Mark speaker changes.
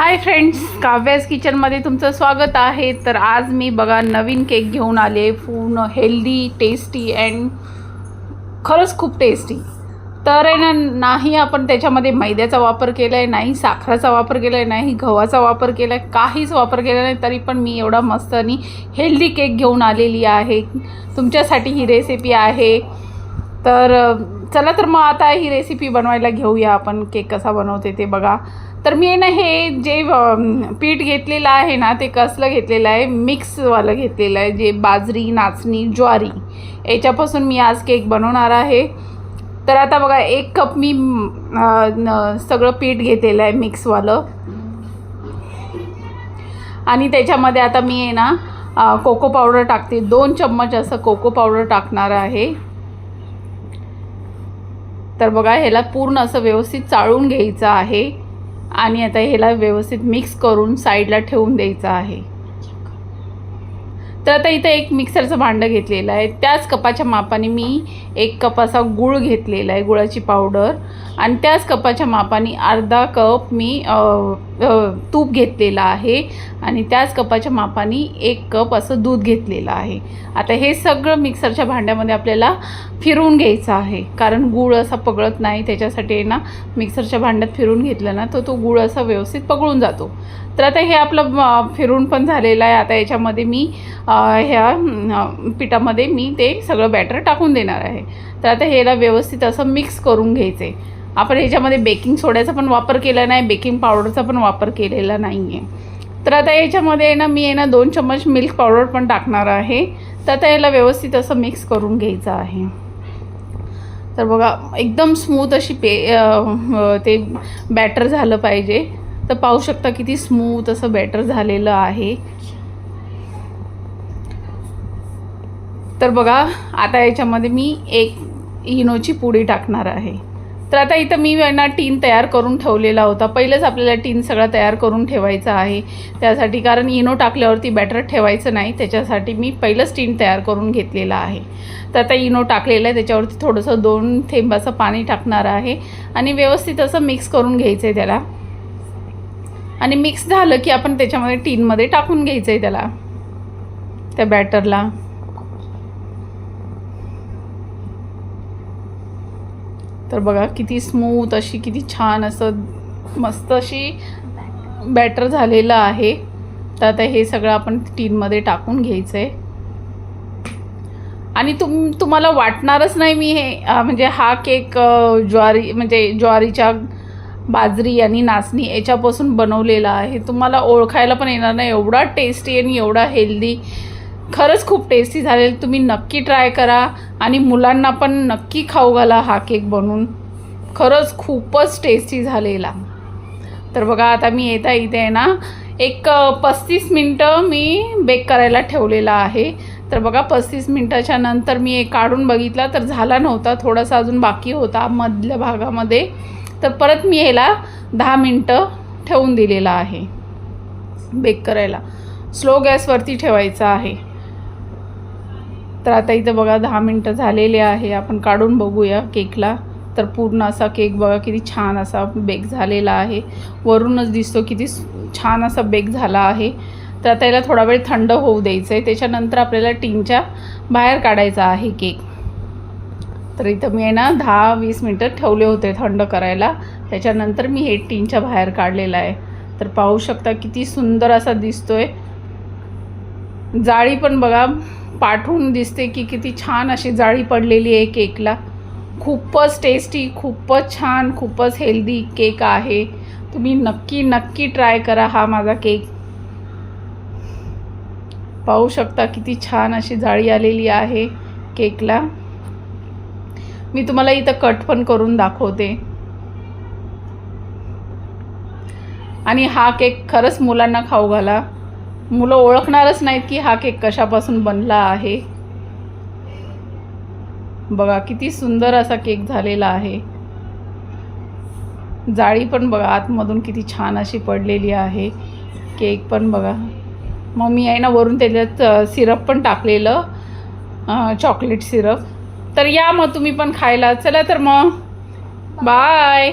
Speaker 1: Hi friends, काव्याज किचनमध्ये तुमचं स्वागत आहे। तर आज मी बघा नवीन केक घेऊन आले, पूर्ण हेल्दी, टेस्टी अँड खरंच खूप टेस्टी। तर आहे ना, नाही आपण त्याच्यामध्ये मैद्याचा वापर केला आहे, नाही साखरेचा वापर केला आहे, नाही गव्हाचा वापर केला आहे, काहीच वापर केला नाही, तरी पण मी एवढा मस्त आणि हेल्दी केक घेऊन आलेली आहे तुमच्यासाठी। ही रेसिपी आहे। तर चला तर मग आता ही रेसिपी बनवायला घेऊया आपण। केक कसा बनवते ते बघा। तर मी ना हे जे पीठ घेतलेलं आहे ना, ते कसलं घेतलेलं आहे, मिक्सवालं घेतलेलं आहे, जे बाजरी, नाचणी, ज्वारी याच्यापासून मी आज केक बनवणार आहे। तर आता बघा 1 कप मी सगळं पीठ घेतलेलं आहे मिक्सवालं, आणि त्याच्यामध्ये आता मी आहे ना कोको पावडर टाकते। 2 चम्मच असं कोको पावडर टाकणार आहे। तर बघा ह्याला पूर्ण असं व्यवस्थित चाळून घ्यायचं आहे आणि आता ह्याला व्यवस्थित मिक्स करून साईडला ठेवून द्यायचं आहे। तर आता इथं एक मिक्सरचं भांडं घेतलेलं आहे, त्याच कपाच्या मापाने मी 1 कप असा गूळ घेतलेला आहे, गुळाची पावडर, आणि त्याच कपाच्या मापाने अर्धा कप मी तूप घेतलेलं आहे, आणि त्याच कपाच्या मापाने 1 कप असं दूध घेतलेलं आहे। आता हे सगळं मिक्सरच्या भांड्यामध्ये आपल्याला फिरवून घ्यायचं आहे, कारण गूळ असा पगळत नाही, त्याच्यासाठी आहे ना मिक्सरच्या भांड्यात फिरून घेतलं ना तर तो गूळ असा व्यवस्थित पगळून जातो। तर आता हे आपलं फिरून पण झालेलं आहे। आता याच्यामध्ये मी ह्या पिठामध्ये मी ते सगळं बॅटर टाकून देणार आहे। तर आता ह्याला व्यवस्थित असं मिक्स करून घ्यायचं आहे। आपण ह्याच्यामध्ये बेकिंग सोड्याचा पण वापर केला नाही, बेकिंग पावडरचा पण वापर केलेला नाही आहे। तर आता याच्यामध्ये ना मी 2 चम्मच मिल्क पावडर पण टाकणार आहे। तर आता याला व्यवस्थित असं मिक्स करून घ्यायचं आहे। तर बघा एकदम स्मूथ अशी ते बॅटर झालं पाहिजे। तर पाहू शकता किती स्मूथ असं बॅटर झालेलं आहे। तर बघा आता याच्यामध्ये मी 1 इनोची पुडी टाकणार आहे। तर आता इथं मी ना टीन तयार करून ठेवलेला होता, पहिलेच आपल्याला टीन सगळा तयार करून ठेवायचा आहे त्यासाठी, कारण इनो टाकल्यावरती बॅटर ठेवायचं नाही, त्याच्यासाठी मी पहिलंच टीन तयार करून घेतलेला आहे। तर आता इनो टाकलेलं आहे, त्याच्यावरती थोडंसं 2 थेंब असं पाणी टाकणार आहे आणि व्यवस्थित असं मिक्स करून घ्यायचं आहे त्याला। आणि मिक्स झालं की आपण त्याच्यामध्ये टीनमध्ये टाकून घ्यायचं आहे त्याला, त्या बॅटरला। तर बघा किती स्मूथ अशी, किती छान असं मस्त अशी बॅटर झालेलं आहे। तर आता हे सगळं आपण टीनमध्ये टाकून घ्यायचं आहे, आणि तुम्हाला वाटणारच नाही मी हे म्हणजे हा केक ज्वारीच्या, बाजरी आणि नाचणी याच्यापासून बनवलेला आहे। तुम्हाला ओळखायला पण येणार नाही, एवढा टेस्टी आणि एवढा हेल्दी, खरंच खूप टेस्टी झालेलं। तुम्ही नक्की ट्राय करा आणि मुलांना पण नक्की खाऊ घाला हा केक बनवून, खरंच खूपच टेस्टी झालेला। तर बघा आता मी इथे आहे ना 35 मिनटं मी बेक करायला ठेवलेला आहे। तर बघा 35 मिनटाच्या नंतर मी काढून बघितला तर झाला नव्हता, थोडासा अजून बाकी होता मधल्या भागामध्ये। तर परत मी ह्याला 10 मिनटं ठेवून दिलेला आहे बेक करायला, स्लो गॅसवरती ठेवायचं आहे। तर आता इथं बघा 10 मिनटं झालेले आहे, आपण काढून बघूया केकला। तर पूर्ण असा केक बघा किती छान असा बेक झालेला आहे, वरूनच दिसतो किती छान असा बेक झाला आहे। तर आता याला थोडा वेळ थंड होऊ द्यायचं आहे, त्याच्यानंतर आपल्याला टीनच्या बाहेर काढायचा आहे केक। तर इथं मी आहे ना 10-20 मिनटं ठेवले होते थंड करायला, त्याच्यानंतर मी हे टीनच्या बाहेर काढलेलं आहे। तर पाहू शकता किती सुंदर असा दिसतोय, जाळी पण बघा पाठवून दिसते की किती छान अशी जाळी पडलेली आहे केकला। खूपच टेस्टी, खूपच छान, खूपच हेल्दी केक आहे। तुम्ही नक्की ट्राय करा हा माझा केक। पाहू शकता किती छान अशी जाळी आलेली आहे केकला। मी तुम्हाला इथं कट पण करून दाखवते। आणि हा केक खरंच मुलांना खाऊ घाला, मुलं ओळखणारच नाहीत की हा केक कशापासून बनला आहे। बघा किती सुंदर असा केक झालेला आहे, जाळी पण बघा आतमधून किती छान अशी पडलेली आहे, केक पण बघा। मग मी आहे ना वरून त्याच्यात सिरप पण टाकलेलं, चॉकलेट सिरप। तर या मग तुम्ही पण खायला। चला तर मग बाय।